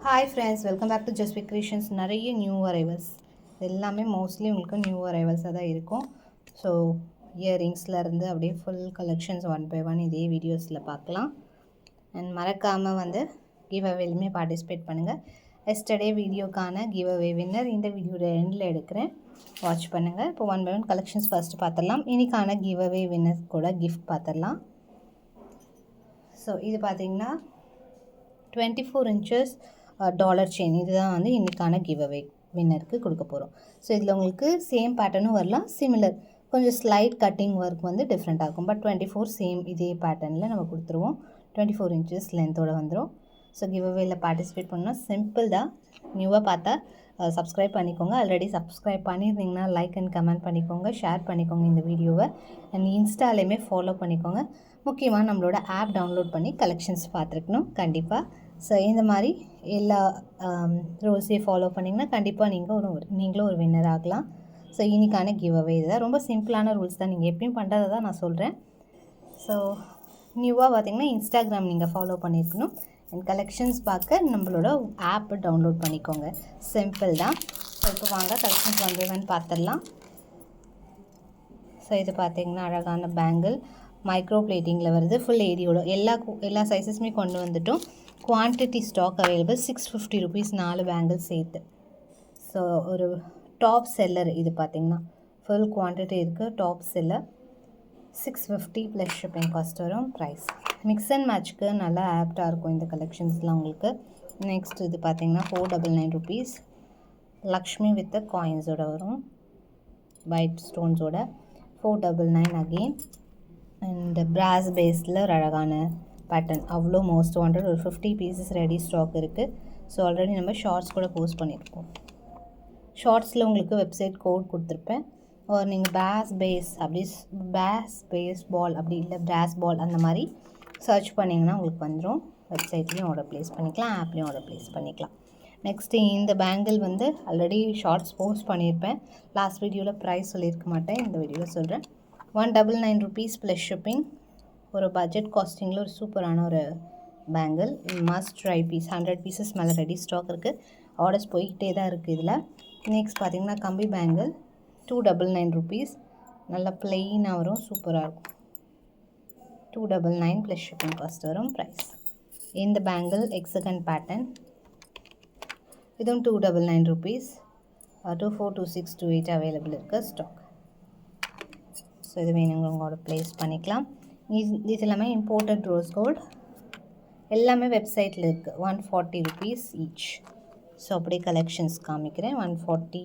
Hi friends, welcome back to just creations. நிறைய new arrivals எல்லாமே mostly உங்களுக்கு new அரைவல்ஸாக தான் இருக்கும். ஸோ இயரிங்ஸ்லேருந்து அப்படியே full collections one by one இதே வீடியோஸில் பார்க்கலாம். அண்ட் மறக்காமல் கிவ் அவேலுமே பார்ட்டிசிபேட் பண்ணுங்கள். எஸ்டர்டே வீடியோக்கான கிவ் அவே வின்னர் இந்த வீடியோட எண்டில் எடுக்கிறேன், வாட்ச் பண்ணுங்கள். இப்போ one by one collections first பார்த்துடலாம். இன்றைக்கான கிவ் அவே வின்னர் கூட கிஃப்ட் பார்த்துடலாம். ஸோ இது பார்த்திங்கன்னா 24 inches டாலர் செயின், இதுதான் இன்றைக்கான கிவ் அவே வின்னருக்கு கொடுக்க போகிறோம். ஸோ இதில் உங்களுக்கு சேம் பேட்டர்னும் வரலாம், சிமிலர் கொஞ்சம் ஸ்லைட் கட்டிங் ஒர்க் டிஃப்ரெண்ட்டாக இருக்கும். பட் 24 சேம் இதே பேட்டர்னில் நம்ம கொடுத்துருவோம். 24 inches லென்த்தோடு வந்துடும். ஸோ கிவ் அவேயில் பார்ட்டிசிபேட் பண்ணால் சிம்பிள் தான். நியூவாக பார்த்தா சப்ஸ்கிரைப் பண்ணிக்கோங்க. ஆல்ரெடி சப்ஸ்கிரைப் பண்ணியிருந்தீங்கன்னா லைக் அண்ட் கமெண்ட் பண்ணிக்கோங்க, ஷேர் பண்ணிக்கோங்க இந்த வீடியோவை. அண்ட் இன்ஸ்டாலேயுமே ஃபாலோ பண்ணிக்கோங்க. முக்கியமாக நம்மளோட ஆப் டவுன்லோட் பண்ணி கலெக்ஷன்ஸ் பார்த்துருக்கணும் கண்டிப்பாக. ஸோ இந்த மாதிரி எல்லா ரூல்ஸையும் ஃபாலோ பண்ணிங்கன்னா கண்டிப்பாக நீங்களும் ஒரு வின்னர் ஆகலாம். ஸோ இன்றைக்கான கிவ் அவே இதுதான். ரொம்ப சிம்பிளான ரூல்ஸ் தான், நீங்கள் எப்பயும் பண்ணுறதை தான் நான் சொல்கிறேன். ஸோ நியூவாக பார்த்திங்கன்னா இன்ஸ்டாகிராம் நீங்கள் ஃபாலோ பண்ணியிருக்கணும். அண்ட் கலெக்ஷன்ஸ் பார்க்க நம்மளோட ஆப் டவுன்லோட் பண்ணிக்கோங்க. சிம்பிள் தான். ஸோ இப்போ வாங்க கலெக்ஷன்ஸ் வந்து பார்த்துடலாம். ஸோ இது பார்த்திங்கன்னா அழகான பேங்கிள் மைக்ரோ பிளேட்டிங்கில் வருது. ஃபுல் ஏரியோட எல்லா சைஸஸுமே கொண்டு வந்துட்டோம். Quantity stock available. 650 rupees 4 bangles சேர்த்து. ஸோ ஒரு டாப் செல்லர் இது பார்த்திங்கன்னா ஃபுல் குவான்டிட்டி இருக்குது. Top seller 650 plus shipping cost வரும். ப்ரைஸ் மிக்ஸ் அண்ட் மேட்ச்க்கு நல்லா ஆப்டாக இருக்கும் இந்த கலெக்ஷன்ஸ்லாம் உங்களுக்கு. நெக்ஸ்ட் இது பார்த்திங்கன்னா 499 rupees லக்ஷ்மி வித் காயின்ஸோட வரும், ஒயிட் ஸ்டோன்ஸோட 499 அகெயின். அண்ட் பிராஸ் பேஸில் ஒரு அழகான பேட்டர்ன், அவ்வளோ மோஸ்ட் வாண்டட். ஒரு 50 pieces ரெடி ஸ்டாக் இருக்குது. ஸோ ஆல்ரெடி நம்ம ஷார்ட்ஸ் கூட போஸ்ட் பண்ணியிருக்கோம். ஷார்ட்ஸில் உங்களுக்கு வெப்சைட் கோட் கொடுத்துருப்பேன். ஒரு நீங்கள் பேஸ் பேஸ் பால் அப்படி இல்லை பிராஸ் பால் அந்த மாதிரி சர்ச் பண்ணிங்கன்னா உங்களுக்கு வந்துடும். வெப்சைட்லேயும் ஆர்டர் ப்ளேஸ் பண்ணிக்கலாம், ஆப்லேயும் ஆர்டர் ப்ளேஸ் பண்ணிக்கலாம். நெக்ஸ்ட்டு இந்த பேங்கிள் ஆல்ரெடி ஷார்ட்ஸ் போஸ்ட் பண்ணியிருப்பேன். லாஸ்ட் வீடியோவில் ப்ரைஸ் சொல்லியிருக்க மாட்டேன், இந்த வீடியோவில் சொல்கிறேன். 199 rupees ப்ளஸ் ஷிப்பிங். ஒரு பட்ஜெட் காஸ்டிங்கில் ஒரு சூப்பரான ஒரு bangle, must try piece. 100 pieces மேலே ரெடி ஸ்டாக் இருக்குது. ஆர்டர்ஸ் போய்கிட்டே தான் இருக்குது இதில். நெக்ஸ்ட் பார்த்திங்கன்னா கம்பி பேங்கிள் 299 rupees. நல்லா ப்ளெயினாக வரும், சூப்பராக இருக்கும். 299 ப்ளஸ் ஷிப்பிங் காஸ்ட் வரும். ப்ரைஸ் இந்த பேங்கிள் எக்ஸகன் பேட்டர்ன், இதுவும் 299 rupees. 24, 26, 28 அவைலபிள் இருக்குது ஸ்டாக். ஸோ இது வேணுங்களோட ப்ளேஸ் பண்ணிக்கலாம். இது எல்லாமே இம்போர்ட்டட் ரோஸ் கோல்டு, எல்லாமே வெப்சைட்டில் இருக்குது. 140 rupees ஈச். ஸோ அப்படியே கலெக்ஷன்ஸ் காமிக்கிறேன். 140.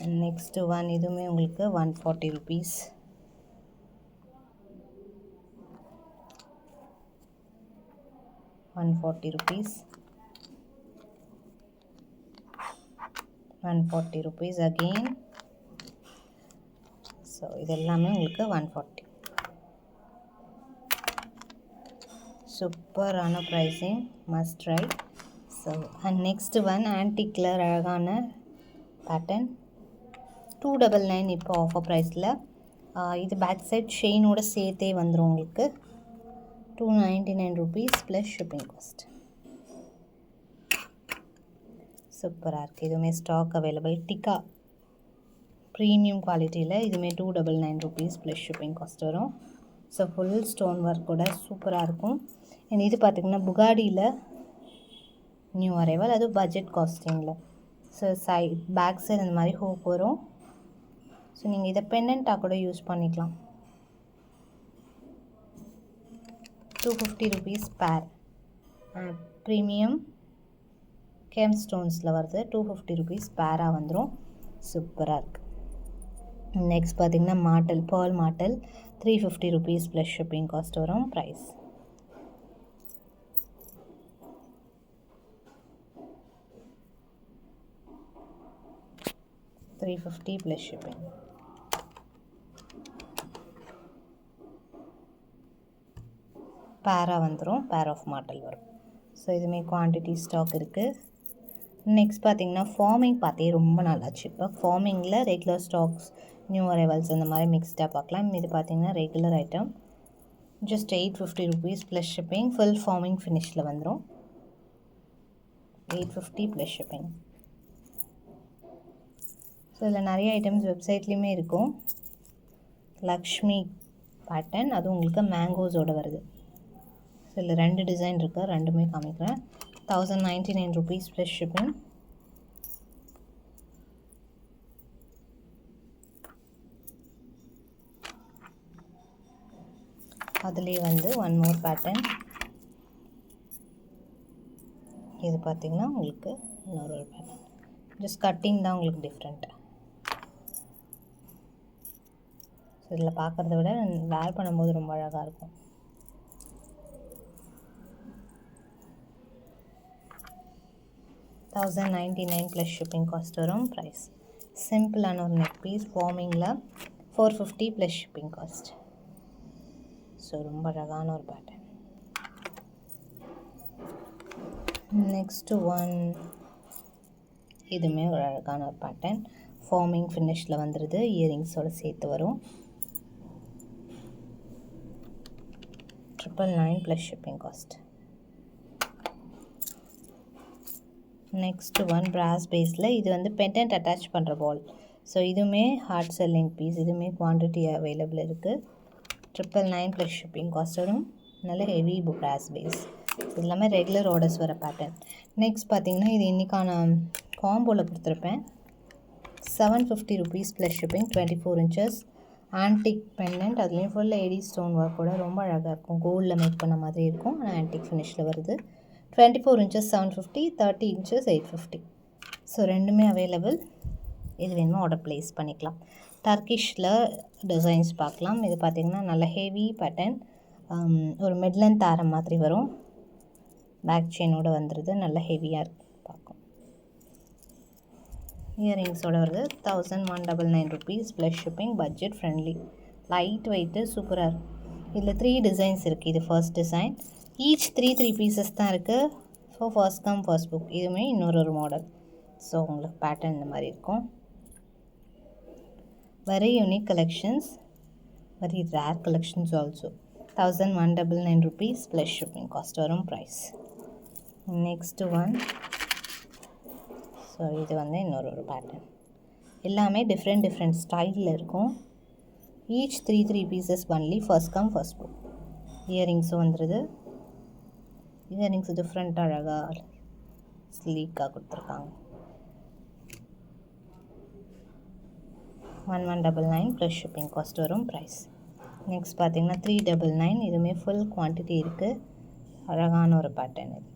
அண்ட் நெக்ஸ்ட்டு இதுவுமே உங்களுக்கு 140 rupees. ₹140. 140 rupees again. ஸோ இது எல்லாமே உங்களுக்கு 140. சூப்பரான pricing, must try. So and next ஆன்டிக்கில் அழகான பேட்டர்ன் 299 இப்போ ஆஃபர் ப்ரைஸில். இது பேக் சைட் செயினோட சேர்த்தே வந்துடும் உங்களுக்கு. 299 rupees ப்ளஸ் ஷிப்பிங் காஸ்ட். சூப்பராக இருக்குது. இதுவுமே ஸ்டாக் அவைலபிள். டிக்கா ப்ரீமியம் குவாலிட்டியில் இதுவுமே 299 rupees ப்ளஸ் ஷிப்பிங் காஸ்ட் வரும். ஸோ ஃபுல் ஸ்டோன் ஒர்க் கூட சூப்பராக இருக்கும். அண்ட் இது பார்த்திங்கன்னா புகாடியில் நியூ அரைவல், அது பட்ஜெட் காஸ்டிங்கில். ஸோ பேக் சைடு இந்த மாதிரி ஹோப் வரும். ஸோ நீங்கள் இதை பெண்டண்ட்டாக கூட யூஸ் பண்ணிக்கலாம். 250 rupees பேர். ப்ரீமியம் கேம் ஸ்டோன்ஸில் வருது. 250 rupees பேராக வந்துடும். சூப்பராக இருக்குது. நெக்ஸ்ட் பார்த்திங்கன்னா மாட்டல், பேர்ல் மாட்டல் 350 rupees ப்ளஸ் ஷிப்பிங் காஸ்ட் வரும். Price 350 plus shipping. பேராக வந்துடும், பேர் ஆஃப் மாட்டல் வரும். ஸோ இதுவுமே குவான்டிட்டி ஸ்டாக் இருக்குது. நெக்ஸ்ட் பார்த்திங்கன்னா ஃபார்மிங் பார்த்தே ரொம்ப நல்லாச்சு. இப்போ ஃபார்மிங்கில் ரெகுலர் ஸ்டாக்ஸ், நியூ அரைவல்ஸ் அந்த மாதிரி மிக்ஸ்டாக பார்க்கலாம். இது பார்த்திங்கன்னா regular item just 850 rupees plus shipping. Full forming ஃபினிஷில் வந்துடும். 850 ப்ளஸ் ஷிப்பிங். ஸோ இதில் நிறைய ஐட்டம்ஸ் வெப்சைட்லேயுமே இருக்கும். லக்ஷ்மி பேட்டர்ன், அது உங்களுக்கு மேங்கோஸோடு வருது. ஸோ இதில் 2 டிசைன் இருக்குது, ரெண்டுமே காமிக்கிறேன். 1099 rupees ப்ளஸ் ஷிப்பிங். அதுலேயே வந்து ஒன் மோர் பேட்டர்ன். இது பார்த்திங்கன்னா உங்களுக்கு இன்னொரு பேட்டர்ன். ஜஸ்ட் கட்டிங் தான் உங்களுக்கு டிஃப்ரெண்ட். ஸோ இதில் பார்க்குறத விட வேர் பண்ணும்போது ரொம்ப அழகாக இருக்கும். $1099 ப்ளஸ் ஷிப்பிங் காஸ்ட் வரும். ப்ரைஸ் சிம்பிளான ஒரு நெக் பீஸ் ஃபார்மிங்கில் 450 ப்ளஸ் ஷிப்பிங் காஸ்ட். ஸோ ரொம்ப அழகான ஒரு பேட்டர்ன். நெக்ஸ்ட்டு ஒன், இதுவுமே ஒரு அழகான ஒரு பேட்டர்ன். ஃபார்மிங் ஃபினிஷில் வந்துடுது, இயரிங்ஸோடு சேர்த்து வரும். 999 plus shipping cost. Next one brass பேஸில், இது வந்து பெண்டன்ட் அட்டாச் பண்ணுற பால். ஸோ இதுவுமே ஹார்ட் செல்லிங் பீஸ், இதுவுமே குவான்டிட்டி அவைலபிள் இருக்குது. 999 ப்ளஸ் ஷிப்பிங் காஸ்ட் வரும். நல்ல ஹெவி பிராஸ் பேஸ். இது எல்லாமே ரெகுலர் ஆர்டர்ஸ் வர பேட்டர்ன். நெக்ஸ்ட் பார்த்திங்கன்னா இது இன்றைக்கான காம்போவில் கொடுத்துருப்பேன். 750 rupees plus shipping. 24 inches antique pendant, அதுலேயும் ஃபுல் ஏடி ஸ்டோன் ஒர்க்கோட ரொம்ப அழகாக இருக்கும். கோல்டில் மேக் பண்ண மாதிரி இருக்கும், ஆனால் ஆன்டிக் ஃபினிஷில் வருது. 24 inches 750, 30 inches 850. ஸோ ரெண்டுமே அவைலபிள். இது வேணுமோ ஆர்டர் ப்ளேஸ் பண்ணிக்கலாம். டர்க்கிஷில் டிசைன்ஸ் பார்க்கலாம். இது பார்த்திங்கன்னா நல்ல ஹெவி பேட்டர்ன், ஒரு மிட்லென்த் ஆர மாதிரி வரும். பேக் செயினோடு வந்துடுது, நல்ல ஹெவியாக இருக்குது பார்க்கும். இயரிங்ஸோடு வருது. 1199 rupees plus shipping. Budget friendly, light weight, சூப்பராக இருக்குது. இதில் 3 டிசைன்ஸ் இருக்குது. இது ஃபர்ஸ்ட் டிசைன். ஈச் 3 பீசஸ் தான் இருக்குது. So first come first book. இதுவுமே இன்னொரு மாடல். ஸோ உங்களுக்கு பேட்டர்ன் இந்த மாதிரி இருக்கும். very unique collections, very rare collections also. 1199 rupees plus shipping cost வரும் price. Next one, ஸோ இது வந்து இன்னொரு பேட்டர்ன். எல்லாமே டிஃப்ரெண்ட் ஸ்டைலில் இருக்கும். Each 3 pieces only. First come first book. இயரிங்ஸும் வந்துடுது. இயரிங்ஸ் டிஃப்ரெண்ட்டாக அழகாக ஸ்லீக்காக கொடுத்துருக்காங்க. 1199 ப்ளஸ் ஷிப்பிங் காஸ்ட் வரும் ப்ரைஸ். நெக்ஸ்ட் பார்த்திங்கன்னா 399. இதுவுமே ஃபுல் குவான்டிட்டி இருக்குது. அழகான ஒரு பேட்டர்ன் இது.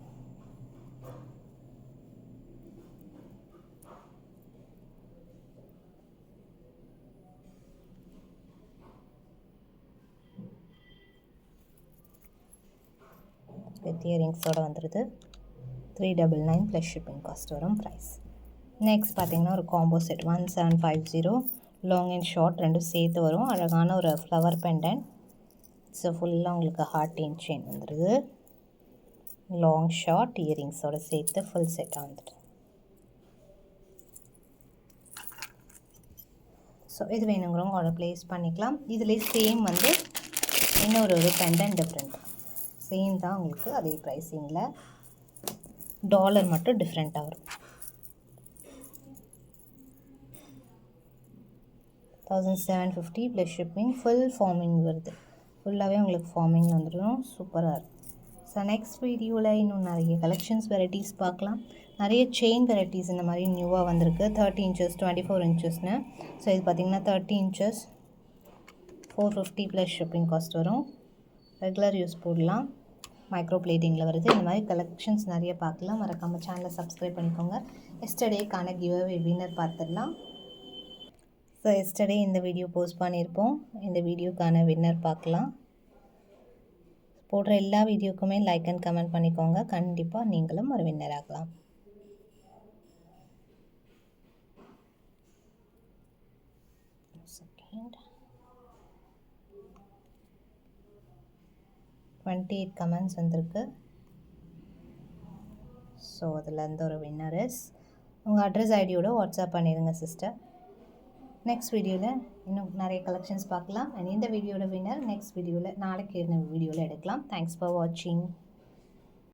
வித் இயரிங்ஸோடு வந்துடுது. 399 ப்ளஸ் ஷிப்பிங் காஸ்ட் வரும் ப்ரைஸ். நெக்ஸ்ட் பார்த்திங்கன்னா ஒரு combo set 1750. Long and short ரெண்டும் சேர்த்து வரும். அழகான ஒரு ஃப்ளவர் பெண்டன்ட். ஸோ ஃபுல்லாக உங்களுக்கு ஹார்ட் செயின் வந்துடுது. லாங் ஷார்ட் இயரிங்ஸோடு சேர்த்து ஃபுல் செட்டாக வந்துடுது. ஸோ இது வேணுங்கிறவங்க ஆர்டர் ப்ளேஸ் பண்ணிக்கலாம். இதிலே சேம் வந்து இன்னொரு பெண்டன்ட் டிஃப்ரெண்ட். சேம் தான் உங்களுக்கு அதே ப்ரைஸிங்கில், டாலர் மட்டும் டிஃப்ரெண்ட்டாக வரும். 1750 ப்ளஸ் ஷிப்பிங். ஃபுல் ஃபார்மிங் வருது. ஃபுல்லாகவே உங்களுக்கு ஃபார்மிங் வந்துடும். சூப்பராக இருக்கும். ஸோ நெக்ஸ்ட் வீடியோவில் இன்னும் நிறைய கலெக்ஷன்ஸ் வெரைட்டிஸ் பார்க்கலாம். நிறைய செயின் வெரைட்டிஸ் இந்த மாதிரி நியூவாக வந்திருக்கு. 30 inches 24 inchesனு. ஸோ இது பார்த்திங்கன்னா 30 inches 450 ப்ளஸ் ஷிப்பிங் காஸ்ட் வரும். ரெகுலர் யூஸ் போடலாம். மைக்ரோ பிளேட்டிங்கில் வருது. இந்த மாதிரி கலெக்ஷன்ஸ் நிறைய பார்க்கலாம். மறக்காமல் சேனலை சப்ஸ்கிரைப் பண்ணிக்கோங்க. எஸ்டர்டேக்கான கிவ்அவே வின்னர் பார்த்துடலாம். ஸோ எஸ்டர்டே இந்த வீடியோ போஸ்ட் பண்ணியிருப்போம். இந்த வீடியோக்கான வின்னர் பார்க்கலாம். போடுற எல்லா வீடியோக்குமே லைக் அண்ட் கமெண்ட் பண்ணிக்கோங்க. கண்டிப்பாக நீங்களும் ஒரு வின்னர் ஆகலாம். செகண்ட் 28 கமெண்ட்ஸ் வந்திருக்கு. ஸோ அதில் இருந்து ஒரு வின்னர் இஸ். உங்கள் அட்ரஸ் ஐடியோட வாட்ஸ்அப் பண்ணிடுங்க சிஸ்டர். நெக்ஸ்ட் வீடியோவில் இன்னும் நிறைய கலெக்ஷன்ஸ் பார்க்கலாம். அண்ட் இந்த வீடியோட வின்னர் நெக்ஸ்ட் வீடியோவில் நாளைக்கு என்ன வீடியோவில் எடுக்கலாம். தேங்க்ஸ் ஃபார் வாட்சிங்.